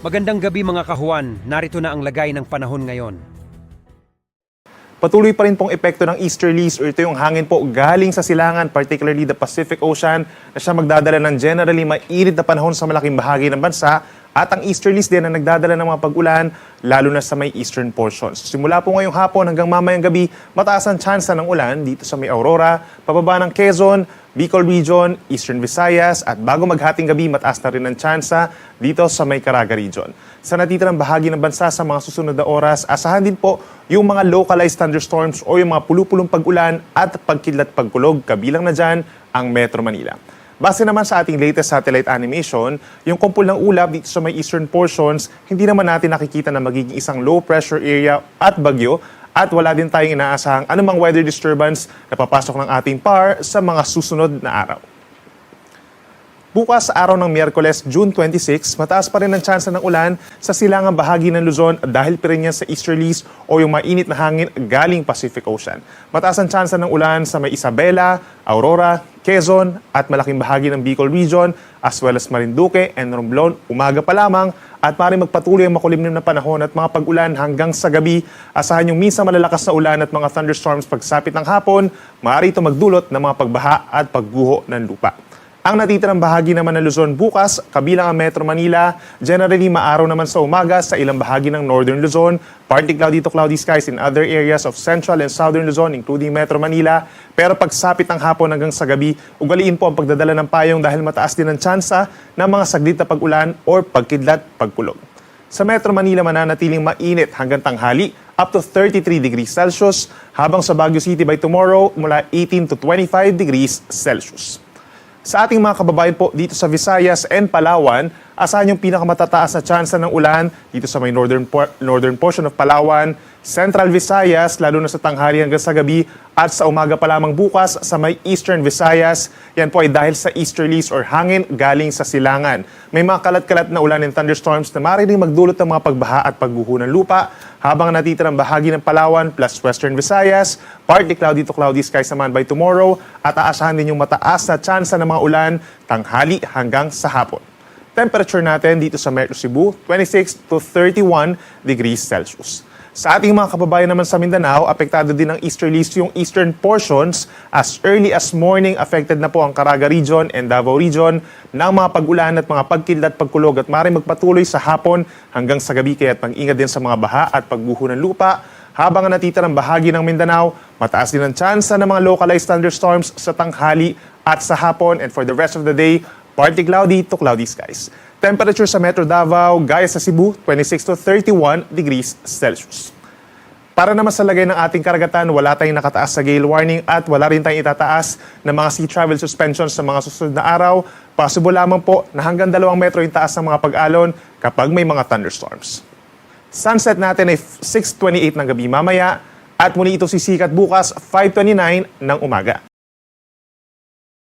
Magandang gabi mga kahuan, narito na ang lagay ng panahon ngayon. Patuloy pa rin pong epekto ng easterlies o ito yung hangin po galing sa silangan, particularly the Pacific Ocean, na siya magdadala ng generally mainit na panahon sa malaking bahagi ng bansa at ang easterlies din na nagdadala ng mga pag-ulan lalo na sa may eastern portions. Simula po ngayong hapon hanggang mamayang gabi, mataas ang tsansa ng ulan dito sa may Aurora, pababa ng Quezon, Bicol Region, Eastern Visayas at bago maghating gabi, mataas na rin ang tsansa dito sa may Caraga Region. Sa natitirang bahagi ng bansa sa mga susunod na oras, asahan din po yung mga localized thunderstorms o yung mga pulupulong pag-ulan at pagkidlat pagkulog, kabilang na dyan ang Metro Manila. Base naman sa ating latest satellite animation, yung kumpul ng ulap dito sa may eastern portions, hindi naman natin nakikita na magiging isang low pressure area at bagyo at wala din tayong inaasahang anumang weather disturbance na papasok ng ating PAR sa mga susunod na araw. Bukas sa araw ng Miyerkules, June 26, mataas pa rin ang tsansa ng ulan sa silangang bahagi ng Luzon dahil pa rin yan sa easterlies o yung mainit na hangin galing Pacific Ocean. Mataas ang tsansa ng ulan sa may Isabela, Aurora, Quezon at malaking bahagi ng Bicol Region as well as Marinduque and Romblon umaga pa lamang at maaaring magpatuloy ang makulimlim na panahon at mga pag-ulan hanggang sa gabi. Asahan yung minsan malalakas na ulan at mga thunderstorms pagsapit ng hapon, maaari ito magdulot ng mga pagbaha at pagguho ng lupa. Ang natitirang bahagi naman ng Luzon bukas, kabilang ang Metro Manila, generally maaraw naman sa umaga sa ilang bahagi ng Northern Luzon, partly cloudy to cloudy skies in other areas of Central and Southern Luzon, including Metro Manila. Pero pagsapit ng hapon hanggang sa gabi, ugaliin po ang pagdadala ng payong dahil mataas din ang tsansa ng mga saglit na pag-ulan or pagkidlat pagkulog. Sa Metro Manila mananatiling mainit hanggang tanghali, up to 33 degrees Celsius, habang sa Baguio City by tomorrow mula 18 to 25 degrees Celsius. Sa ating mga kababayan po dito sa Visayas and Palawan, asahan yung pinakamatataas na tsansa ng ulan dito sa may northern portion of Palawan, Central Visayas, lalo na sa tanghali hanggang sa gabi, at sa umaga pa lamang bukas sa may Eastern Visayas. Yan po ay dahil sa easterlies or hangin galing sa silangan. May mga kalat-kalat na ulan and thunderstorms na maaaring magdulot ng mga pagbaha at pagguho ng lupa, habang natitirang bahagi ng Palawan plus Western Visayas, partly cloudy to cloudy skies naman by tomorrow, at aasahan din yung mataas na tsansa ng mga ulan tanghali hanggang sa hapon. Temperature natin dito sa Metro Cebu, 26 to 31 degrees Celsius. Sa ating mga kababayan naman sa Mindanao, apektado din ng easterlies yung eastern portions. As early as morning, affected na po ang Caraga Region and Davao Region ng mga pag-ulan at mga pagkidlat pagkulog at maaaring magpatuloy sa hapon hanggang sa gabi, kaya mag-ingat din sa mga baha at pagguho ng lupa. Habang ang natitirang bahagi ng Mindanao, mataas din ang tsansa ng mga localized thunderstorms sa tanghali at sa hapon, and for the rest of the day, partly cloudy to cloudy skies. Temperature sa Metro Davao, gaya sa Cebu, 26 to 31 degrees Celsius. Para naman sa lagay ng ating karagatan, wala tayong nakataas sa gale warning at wala rin tayong itataas na mga sea travel suspensions sa mga susunod na araw. Possible lamang po na hanggang 2 metro yung taas ng mga pag-alon kapag may mga thunderstorms. Sunset natin ay 6:28 ng gabi mamaya at muli ito sisikat bukas 5:29 ng umaga.